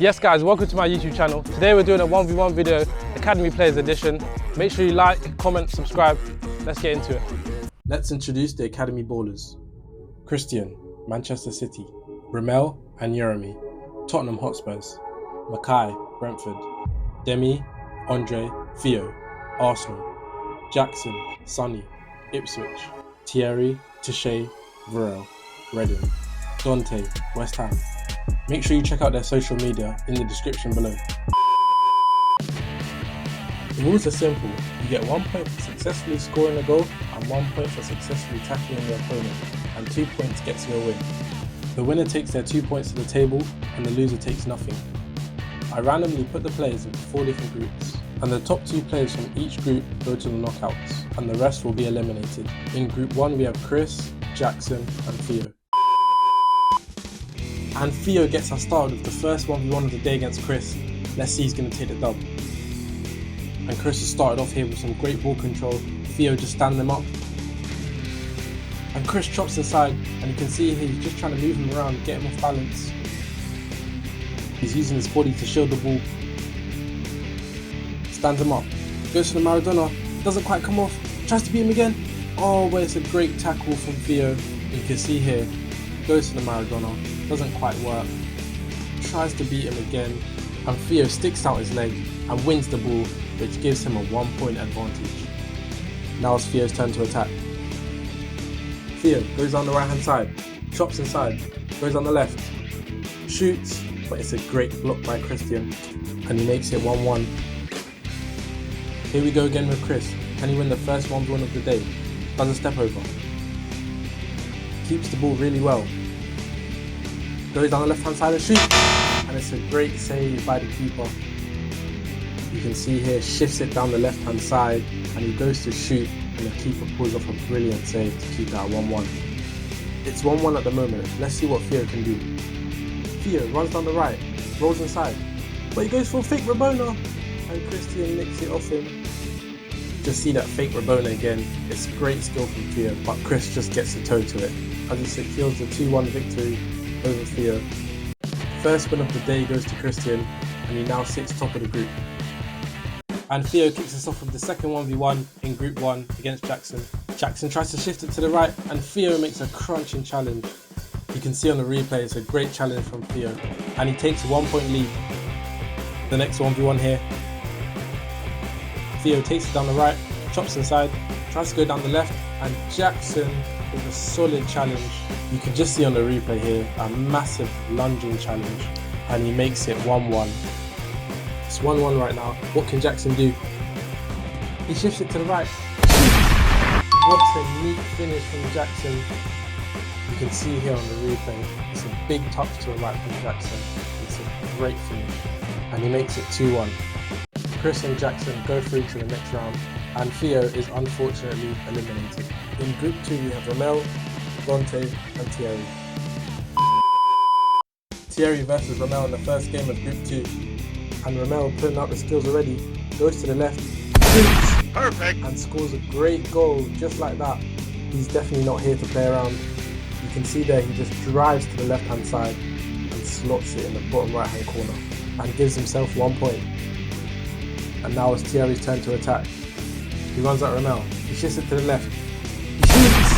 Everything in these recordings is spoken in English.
Yes guys, welcome to my YouTube channel. Today we're doing a 1v1 video, Academy Players Edition. Make sure you like, comment, subscribe. Let's get into it. Let's introduce the Academy Ballers. Christian, Manchester City. Ramel and Jeremy, Tottenham Hotspurs. Mackay, Brentford. Demi, Andre, Theo, Arsenal. Jackson, Sonny, Ipswich. Thierry, Touché, Varel, Reading. Dante, West Ham. Make sure you check out their social media in the description below. The rules are simple. You get 1 point for successfully scoring a goal and 1 point for successfully tackling your opponent, and 2 points gets you a win. The winner takes their 2 points to the table and the loser takes nothing. I randomly put the players into 4 different groups, and the top 2 players from each group go to the knockouts, and the rest will be eliminated. In group 1 we have Chris, Jackson and Theo. And Theo gets us started with the first 1v1 of the day against Chris. Let's see who's going to take the dub. And Chris has started off here with some great ball control. Theo just standing him up. And Chris chops inside, and you can see here he's just trying to move him around, get him off balance. He's using his body to shield the ball. Stands him up. Goes for the Maradona. Doesn't quite come off. Tries to beat him again. Oh, but it's a great tackle from Theo. You can see here. Goes for the Maradona. Doesn't quite work. Tries to beat him again. And Theo sticks out his leg and wins the ball, which gives him a 1 point advantage. Now it's Theo's turn to attack. Theo goes on the right hand side. Chops inside. Goes on the left. Shoots. But it's a great block by Christian. And he makes it 1-1. Here we go again with Chris. Can he win the first 1v1 of the day? Does a step over. Keeps the ball really well. Goes down the left hand side and shoots. And it's a great save by the keeper. You can see here, shifts it down the left hand side and he goes to shoot, and the keeper pulls off a brilliant save to keep that 1-1. It's 1-1 at the moment. Let's see what Theo can do. Theo runs down the right, rolls inside, but he goes for a fake Rabona, and Christian nicks it off him. Just see that fake Rabona again. It's great skill from Theo, but Chris just gets the toe to it as he secures the 2-1 victory over Theo. First win of the day goes to Christian, and he now sits top of the group. And Theo kicks us off with the second 1v1 in group 1 against Jackson. Jackson tries to shift it to the right, and Theo makes a crunching challenge. You can see on the replay it's a great challenge from Theo, and he takes a 1 point lead. The next 1v1 here. Theo takes it down the right, chops inside, tries to go down the left, and Jackson with a solid challenge. You can just see on the replay here a massive lunging challenge, and he makes it 1-1. It's 1-1 right now. What can Jackson do? He shifts it to the right. What a neat finish from Jackson. You can see here on the replay, it's a big touch to the right from Jackson. It's a great finish. And he makes it 2-1. Chris and Jackson go through to the next round, and Theo is unfortunately eliminated. In group 2 we have Ramel, Dante and Thierry. Thierry versus Ramel in the first game of group 2. And Ramel, putting out the skills already, goes to the left, shoots, perfect, and scores a great goal just like that. He's definitely not here to play around. You can see there he just drives to the left hand side and slots it in the bottom right hand corner and gives himself 1 point. And now it's Thierry's turn to attack. He runs at Ramel, he shifts it to the left, he shoots,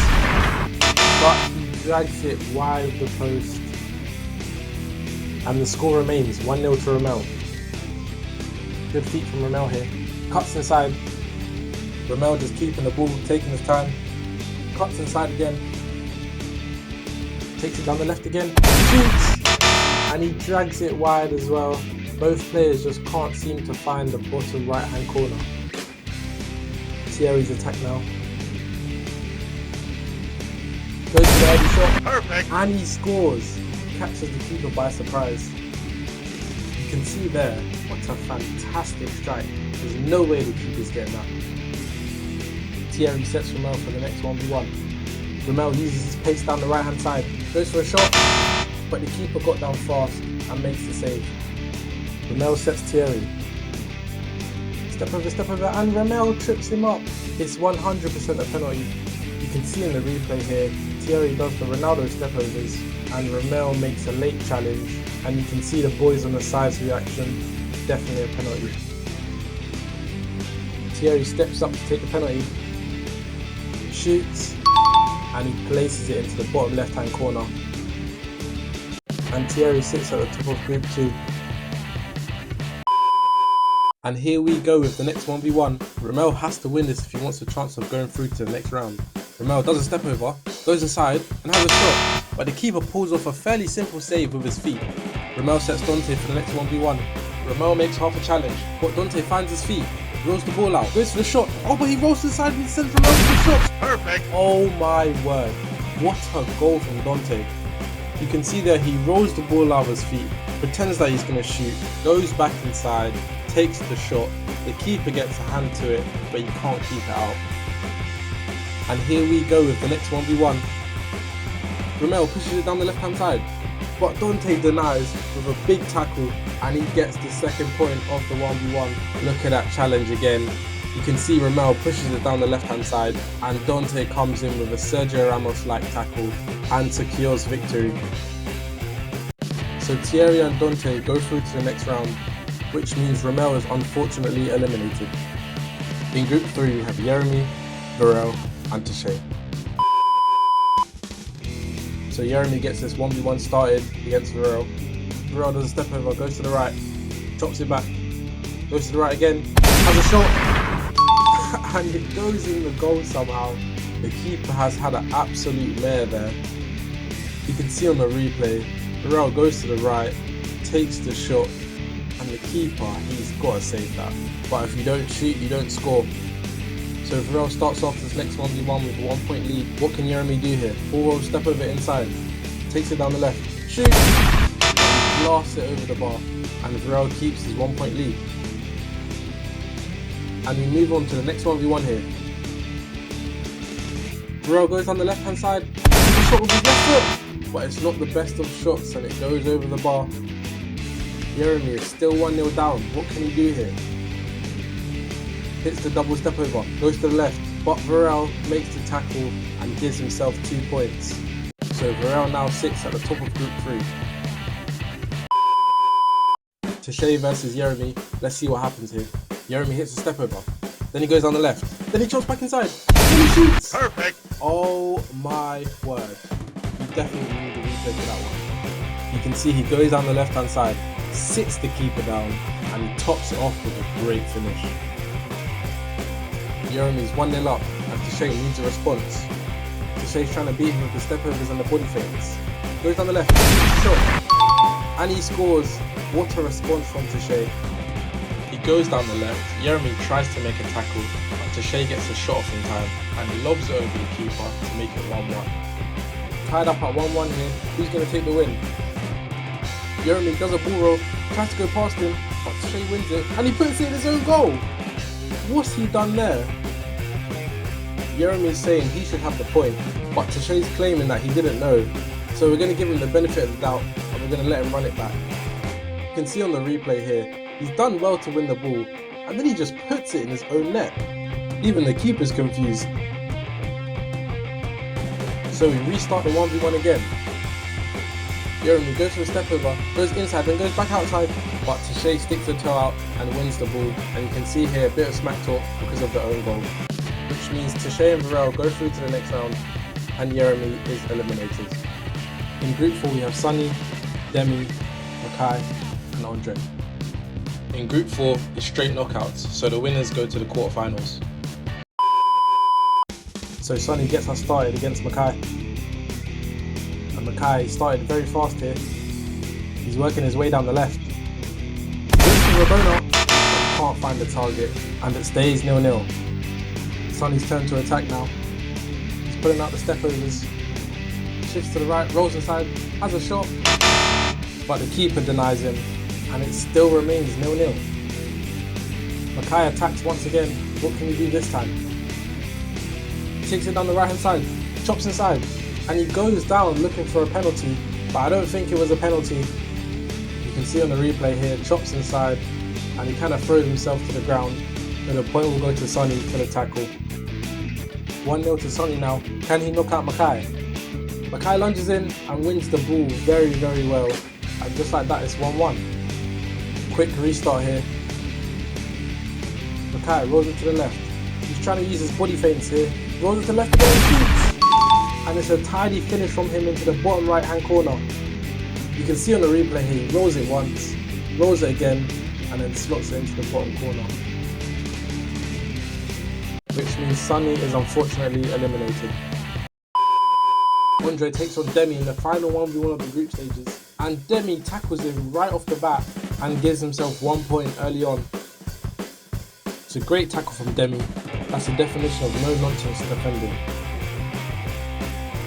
but he drags it wide of the post. And the score remains 1-0 to Ramel. Good feet from Ramel here. Cuts inside. Ramel just keeping the ball, taking his time. Cuts inside again. Takes it down the left again. Shoots! And he drags it wide as well. Both players just can't seem to find the bottom right hand corner. Thierry's attack now. Goes to the early shot. Perfect! And he scores. Catches the keeper by surprise. You can see there, what a fantastic strike. There's no way the keeper's getting that. Thierry sets Ramel for the next 1v1. Ramel uses his pace down the right hand side, goes for a shot, but the keeper got down fast and makes the save. Ramel sets Thierry. Step over, and Ramel trips him up. It's 100% a penalty. You can see in the replay here, Thierry does the Ronaldo step overs, and Ramel makes a late challenge and you can see the boys on the side's reaction. Definitely a penalty. Thierry steps up to take the penalty, shoots, and he places it into the bottom left hand corner. And Thierry sits at the top of group 2. And here we go with the next 1v1. Romel has to win this if he wants a chance of going through to the next round. Romel does a step over, goes inside, and has a shot, but the keeper pulls off a fairly simple save with his feet. Romel sets Dante for the next 1v1. Romel makes half a challenge, but Dante finds his feet, rolls the ball out, goes for the shot. Oh, but he rolls inside and sends Romel for the shot. Perfect! Oh my word. What a goal from Dante. You can see there he rolls the ball out of his feet, pretends that he's going to shoot, goes back inside, takes the shot. The keeper gets a hand to it, but you can't keep it out. And here we go with the next 1v1. Romel pushes it down the left hand side, but Dante denies with a big tackle, and he gets the second point of the 1v1. Look at that challenge again. You can see Romel pushes it down the left hand side, and Dante comes in with a Sergio Ramos-like tackle and secures victory. So Thierry and Dante go through to the next round, which means Romel is unfortunately eliminated. In group 3 we have Jeremy, Varel and Teshay. So Jeremy gets this 1v1 started against Varel. Varel does a step over, goes to the right, drops it back, goes to the right again, has a shot, and it goes in the goal somehow. The keeper has had an absolute mare there. You can see on the replay, Varel goes to the right, takes the shot, and the keeper, he's got to save that. But if you don't shoot, you don't score. So Varel starts off this next 1v1 with a 1 point lead. What can Jeremy do here? Full roll step over inside, takes it down the left, shoot, blasts it over the bar, and Varel keeps his 1 point lead. And we move on to the next 1v1 here. Varel goes on the left hand side, the shot with his left foot, but it's not the best of shots and it goes over the bar. Jeremy is still 1-0 down. What can he do here? Hits the double step over, goes to the left, but Varel makes the tackle and gives himself 2 points. So Varel now sits at the top of group 3. Teshay versus Jeremy. Let's see what happens here. Jeremy hits a step over, then he goes down the left, then he chops back inside, then he shoots! Perfect! Oh my word. You definitely need to replay for that one. You can see he goes down the left hand side, sits the keeper down, and he tops it off with a great finish. Jeremy's 1-0 up, and Teshay needs a response. Teshay's trying to beat him with the step overs and the body feints. Goes down the left, shot, and he scores. What a response from Teshay. He goes down the left, Jeremy tries to make a tackle, but Teshay gets a shot off in time, and he lobs it over the keeper to make it 1-1. Tied up at 1-1 here, who's going to take the win? Jeremy does a ball roll, tries to go past him, but Teshay wins it, and he puts it in his own goal! What's he done there? Jeremy's saying he should have the point, but Teshay's claiming that he didn't know, so we're going to give him the benefit of the doubt, and we're going to let him run it back. You can see on the replay here, he's done well to win the ball, and then he just puts it in his own net. Even the keeper's confused. So we restart the 1v1 again. Jeremy goes for a step over, goes inside, then goes back outside, but Teshay sticks the toe out and wins the ball. And you can see here a bit of smack talk because of the own goal. Which means Teshay and Varel go through to the next round, and Jeremy is eliminated. In group 4 we have Sonny, Demi, Makai, and Andre. In group 4 it's straight knockouts, so the winners go to the quarterfinals. So Sonny gets us started against Makai. And Makai started very fast here. He's working his way down the left. Goes to Rabona, but can't find the target, and it stays 0-0. Sonny's turn to attack now. He's pulling out the step overs. Shifts to the right, rolls inside, has a shot, but the keeper denies him, and it still remains 0-0. Makai attacks once again. What can he do this time? Takes it down the right hand side, chops inside, and he goes down looking for a penalty, but I don't think it was a penalty. You can see on the replay here, chops inside, and he kind of throws himself to the ground, and the point will go to Sonny for the tackle. 1-0 to Sonny now. Can he knock out Makai? Makai lunges in and wins the ball very, very well. And just like that, it's 1-1. Quick restart here. Look at it, rolls it to the left. He's trying to use his body feints here. Rolls it to the left again and shoots. And it's a tidy finish from him into the bottom right hand corner. You can see on the replay here, he rolls it once, rolls it again, and then slots it into the bottom corner. Which means Sonny is unfortunately eliminated. Andre takes on Demi in the final 1v1 of the group stages, and Demi tackles him right off the bat and gives himself 1 point early on. It's a great tackle from Demi. That's the definition of no nonsense defending.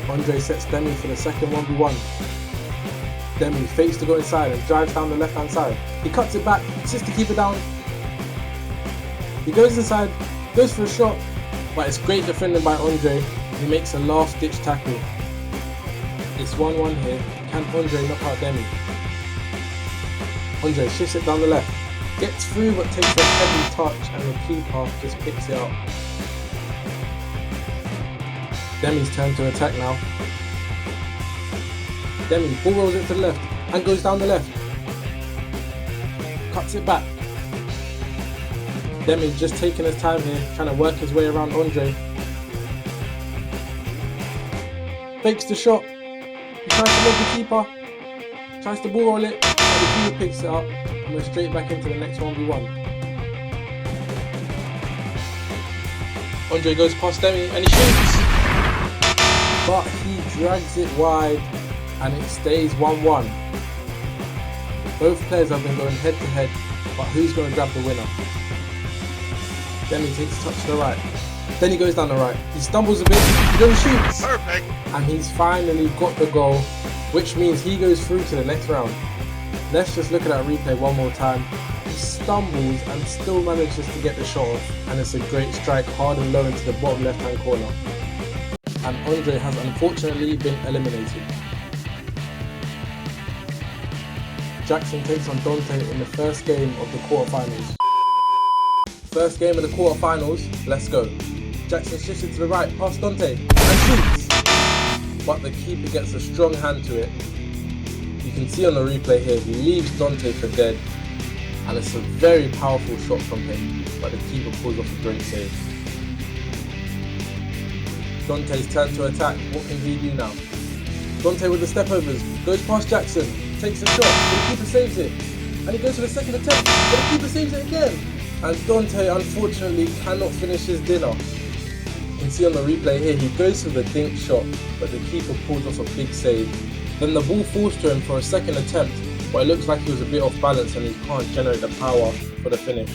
Andre sets Demi for the second 1v1. Demi fakes to go inside and drives down the left hand side. He cuts it back, sits to keep it down. He goes inside, goes for a shot, but it's great defending by Andre. He makes a last ditch tackle. It's 1-1 here. Can Andre knock out Demi? Andre shifts it down the left, gets through but takes a heavy touch, and the keeper just picks it up. Demi's turn to attack now. Demi ball rolls it to the left and goes down the left. Cuts it back. Demi just taking his time here, trying to work his way around Andre. Fakes the shot. He tries to lob the keeper. Tries to ball roll it, but the keeper picks it up and we're straight back into the next 1v1. Andre goes past Demi and he shoots. But he drags it wide and it stays 1-1. Both players have been going head to head, but who's going to grab the winner? Demi takes a touch to the right. Then he goes down the right. He stumbles a bit, he goes and shoots. Perfect. And he's finally got the goal, which means he goes through to the next round. Let's just look at that replay one more time. He stumbles and still manages to get the shot off, and it's a great strike hard and low into the bottom left hand corner. And Andre has unfortunately been eliminated. Jackson takes on Dante in the first game of the quarterfinals. First game of the quarterfinals, let's go. Jackson shifts it to the right, past Dante, and shoots. But the keeper gets a strong hand to it. You can see on the replay here, he leaves Dante for dead. And it's a very powerful shot from him, but the keeper pulls off a great save. Dante's turn to attack. What can he do now? Dante with the step overs, goes past Jackson, takes a shot, but the keeper saves it. And he goes for the second attempt, but the keeper saves it again. And Dante unfortunately cannot finish his dinner. You can see on the replay here, he goes for the dink shot, but the keeper pulls off a big save. Then the ball falls to him for a second attempt, but it looks like he was a bit off balance and he can't generate the power for the finish.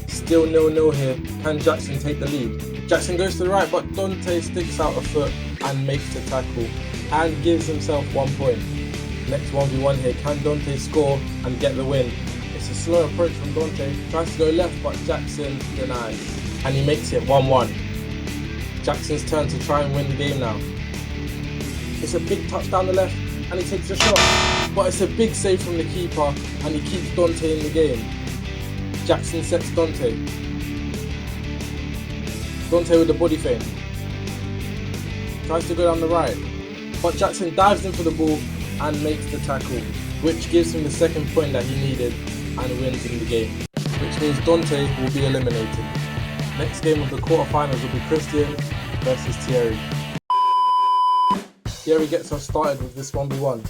Still 0-0 here. Can Jackson take the lead? Jackson goes to the right, but Dante sticks out a foot and makes the tackle and gives himself 1 point. Next 1v1 here. Can Dante score and get the win? It's a slow approach from Dante. Tries to go left, but Jackson denies. And he makes it 1-1. Jackson's turn to try and win the game now. It's a big touch down the left, and he takes a shot. But it's a big save from the keeper, and he keeps Dante in the game. Jackson sets Dante. Dante with the body feint. Tries to go down the right, but Jackson dives in for the ball and makes the tackle, which gives him the second point that he needed and wins in the game, which means Dante will be eliminated. Next game of the quarterfinals will be Christian versus Thierry. Thierry gets us started with this 1v1.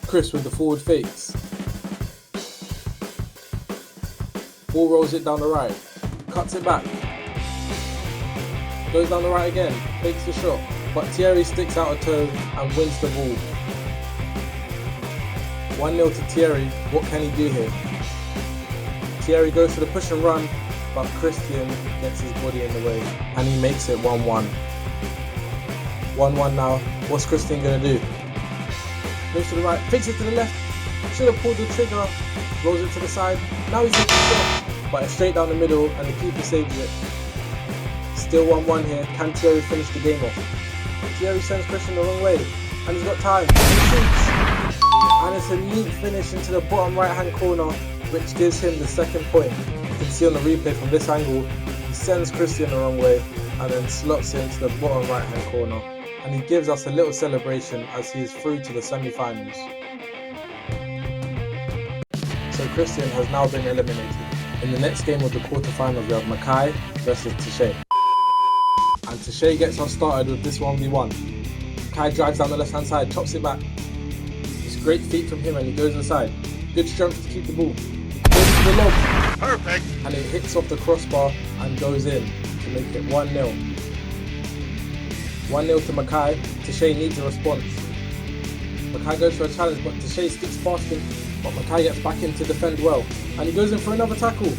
Chris with the forward fakes. Ball rolls it down the right, cuts it back. Goes down the right again, fakes the shot, but Thierry sticks out a toe and wins the ball. 1-0 to Thierry. What can he do here? Thierry goes for the push and run, but Christian gets his body in the way and he makes it 1-1. 1-1 now. What's Christian going to do? Goes to the right, fakes it to the left. Should have pulled the trigger. Rolls it to the side. Now he's taking a shot, but it's straight down the middle and the keeper saves it. Still 1-1 here. Can Thierry finish the game off? Thierry sends Christian the wrong way and he's got time. He shoots. And it's a neat finish into the bottom right hand corner, which gives him the second point. You can see on the replay from this angle, he sends Christian the wrong way and then slots it into the bottom right hand corner. And he gives us a little celebration as he is through to the semi-finals. Christian has now been eliminated. In the next game of the quarterfinals, we have Makai versus Tashay. And Tashay gets us started with this 1v1. Makai drives down the left-hand side, chops it back. It's great feet from him and he goes inside. Good strength to keep the ball. Goes to the lob. Perfect. And it hits off the crossbar and goes in to make it 1-0. 1-0 to Makai. Tashay needs a response. Makai goes for a challenge, but Tashay skips past him. But Makai gets back in to defend well. And he goes in for another tackle.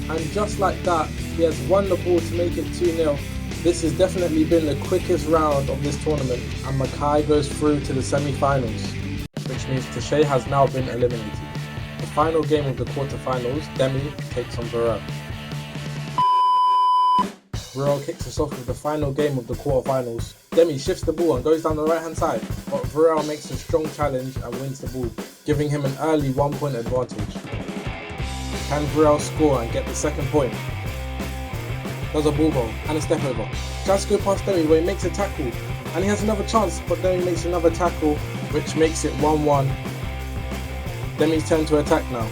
And just like that, he has won the ball to make it 2-0. This has definitely been the quickest round of this tournament. And Makai goes through to the semi-finals, which means Tashay has now been eliminated. The final game of the quarterfinals, Demi takes on Varel. Varel kicks us off with the final game of the quarterfinals. Demi shifts the ball and goes down the right hand side, but Varel makes a strong challenge and wins the ball, giving him an early 1-point advantage. Can Varel score and get the second point? Does a ball goal and a step over. Tries to go past Demi where he makes a tackle, and he has another chance, but Demi makes another tackle, which makes it 1-1. Demi's turn to attack now.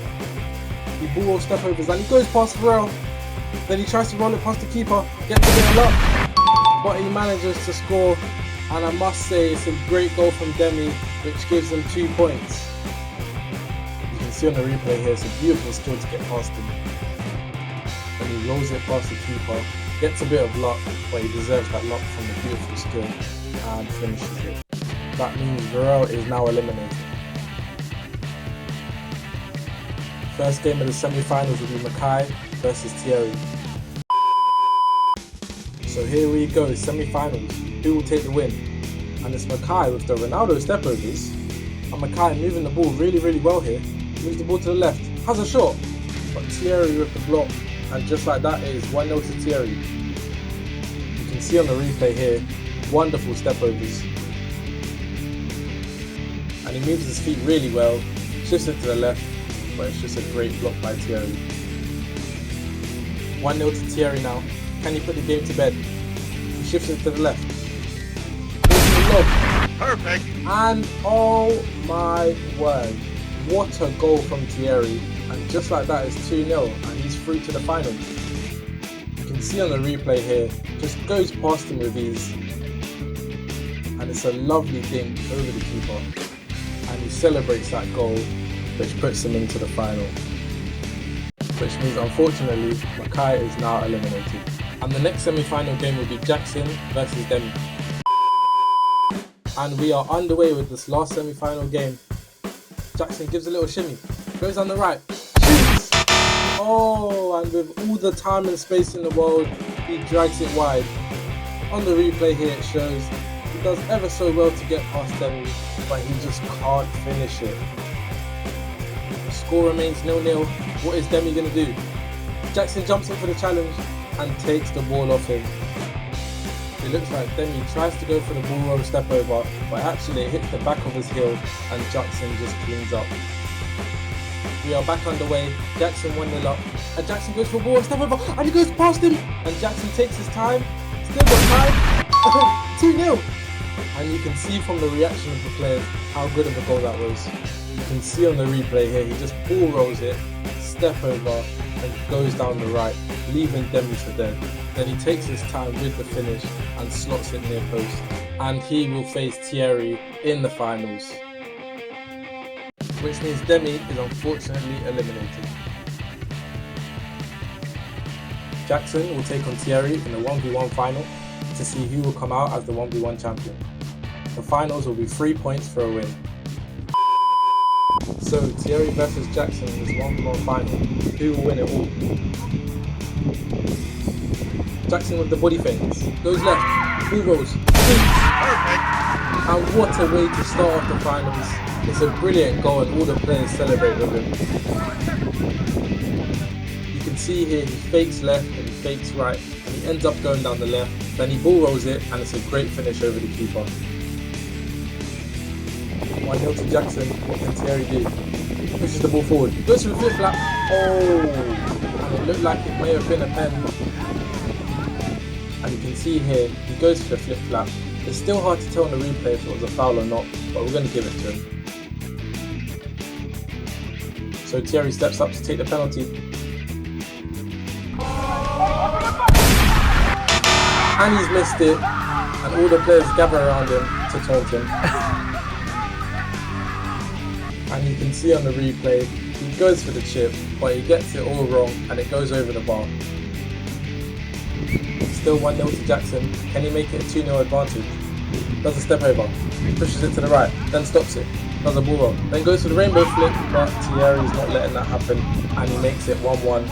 He ball rolls step overs and he goes past Varel. Then he tries to roll it past the keeper, gets a bit of luck, but he manages to score, and I must say it's a great goal from Demi, which gives him 2 points. You can see on the replay here, it's a beautiful skill to get past him. Then he rolls it past the keeper, gets a bit of luck, but he deserves that luck from the beautiful skill, and finishes it. That means Varel is now eliminated. First game of the semi-finals will be Makai versus Thierry. So here we go, semi-finals. Who will take the win? And it's Makai with the Ronaldo step overs. And Makai moving the ball really well here. Moves the ball to the left, has a shot, but Thierry with the block. And just like that, it is 1-0 to Thierry. You can see on the replay here, wonderful step overs. And he moves his feet really well, shifts it to the left, but it's just a great block by Thierry. 1-0 to Thierry now. Can he put the game to bed? He shifts it to the left. Goes to the lob. Perfect. And oh my word, what a goal from Thierry. And just like that, it's 2-0 and he's through to the finals. You can see on the replay here, just goes past him with ease. And it's a lovely dink over the keeper. And he celebrates that goal, which puts him into the final. Which means, unfortunately, Makai is now eliminated. And the next semi-final game will be Jackson versus Demi. And we are underway with this last semi-final game. Jackson gives a little shimmy, goes on the right, shoots! Oh, and with all the time and space in the world, he drags it wide. On the replay here it shows he does ever so well to get past Demi, but he just can't finish it. The score remains 0-0. What is Demi going to do? Jackson jumps in for the challenge and takes the ball off him. It looks like Demi tries to go for the ball roll step over, but actually it hits the back of his heel and Jackson just cleans up. We are back underway. Jackson 1-0 up, and Jackson goes for a ball roll step over and he goes past him, and Jackson takes his time. Still got time. 2-0. And you can see from the reaction of the players how good of a goal that was. You can see on the replay here, he just ball rolls it, step over, and goes down the right, leaving Demi for dead. Then he takes his time with the finish and slots it near post. And he will face Thierry in the finals. Which means Demi is unfortunately eliminated. Jackson will take on Thierry in the 1v1 final to see who will come out as the 1v1 champion. The finals will be 3 points for a win. So Thierry versus Jackson in this 1v1 final. Who will win it all? Jackson with the body feints. Goes left. Ball rolls. Shoots. And what a way to start off the finals. It's a brilliant goal and all the players celebrate with him. You can see here he fakes left and he fakes right and he ends up going down the left. Then he ball rolls it and it's a great finish over the keeper. 1-0 to Jackson. What can Thierry do? He pushes the ball forward. Goes for the flip flap. Oh! And it looked like it may have been a pen. And you can see here, he goes for the flip flap. It's still hard to tell on the replay if it was a foul or not, but we're going to give it to him. So Thierry steps up to take the penalty. And he's missed it. And all the players gather around him to taunt him. And you can see on the replay, he goes for the chip, but he gets it all wrong and it goes over the bar. Still 1-0 to Jackson. Can he make it a 2-0 advantage? Does a step over, pushes it to the right, then stops it, does a ball roll, then goes for the rainbow flick, but Thierry's not letting that happen and he makes it 1-1.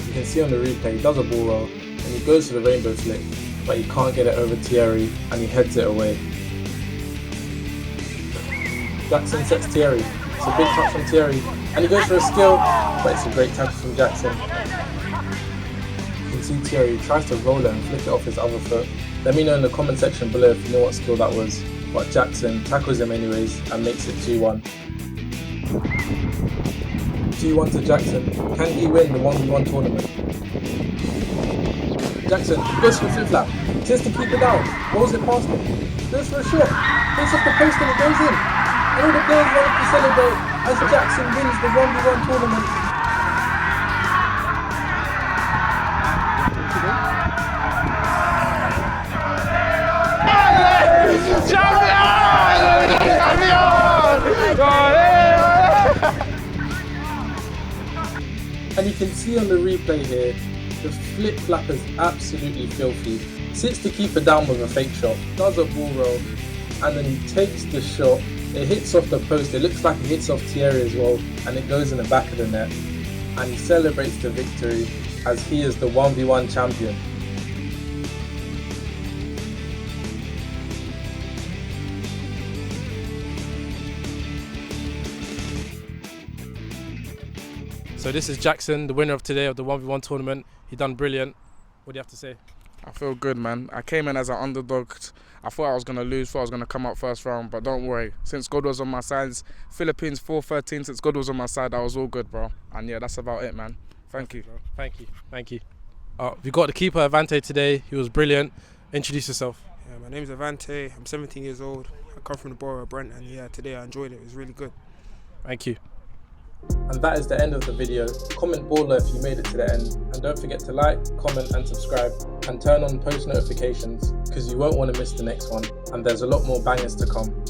You can see on the replay, he does a ball roll and he goes for the rainbow flick, but he can't get it over Thierry and he heads it away. Jackson sets Thierry. It's a big touch from Thierry and he goes for a skill, but it's a great tackle from Jackson. You can see Thierry tries to roll it and flick it off his other foot. Let me know in the comment section below if you know what skill that was, but Jackson tackles him anyways and makes it 2-1. 2-1 to Jackson. Can he win the 1v1 tournament? Jackson goes for a flip flap, tries to keep it down, rolls it past him, goes for a shot, hits off the post and it goes in. And all the players wanted to celebrate as Jackson wins the 1v1 tournament. And you can see on the replay here, the flip flap is absolutely filthy. Sits the keeper down with a fake shot, does a ball roll, and then he takes the shot. It hits off the post, it looks like it hits off Thierry as well, and it goes in the back of the net. And he celebrates the victory as he is the 1v1 champion. So this is Jackson, the winner of today of the 1v1 tournament. He done brilliant. What do you have to say? I feel good, man. I came in as an underdog. I thought I was going to lose, thought I was going to come out first round, but don't worry. Since God was on my side, Philippines 4-13, since God was on my side, I was all good, bro. And yeah, that's about it, man. Thank you. Thank you. Thank you. We got the keeper, Avante, today. He was brilliant. Introduce yourself. Yeah, my name's Avante. I'm 17 years old. I come from the borough of Brent, and yeah, today I enjoyed it. It was really good. Thank you. And that is the end of the video. Comment baller if you made it to the end, and don't forget to like, comment and subscribe, and turn on post notifications because you won't want to miss the next one, and there's a lot more bangers to come.